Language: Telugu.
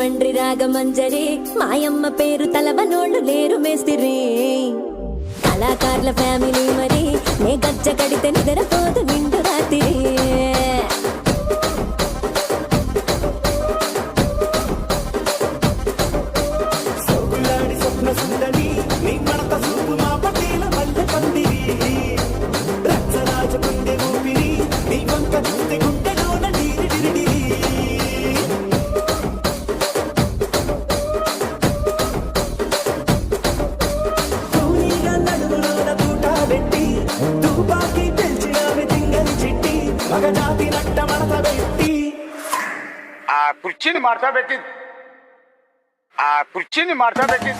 రాజమండ్రి రాగమంజరి మాయమ్మ పేరు తలవనోళ్ళు లేరు మేస్తిరి కళాకారుల ఫ్యామిలీ మరి నే గజ్జ కడితే నిద్రపోదు నిండు రాత్రి కుర్చీని మార్చబెట్టి ఆ కుర్చీని మార్చబెట్టి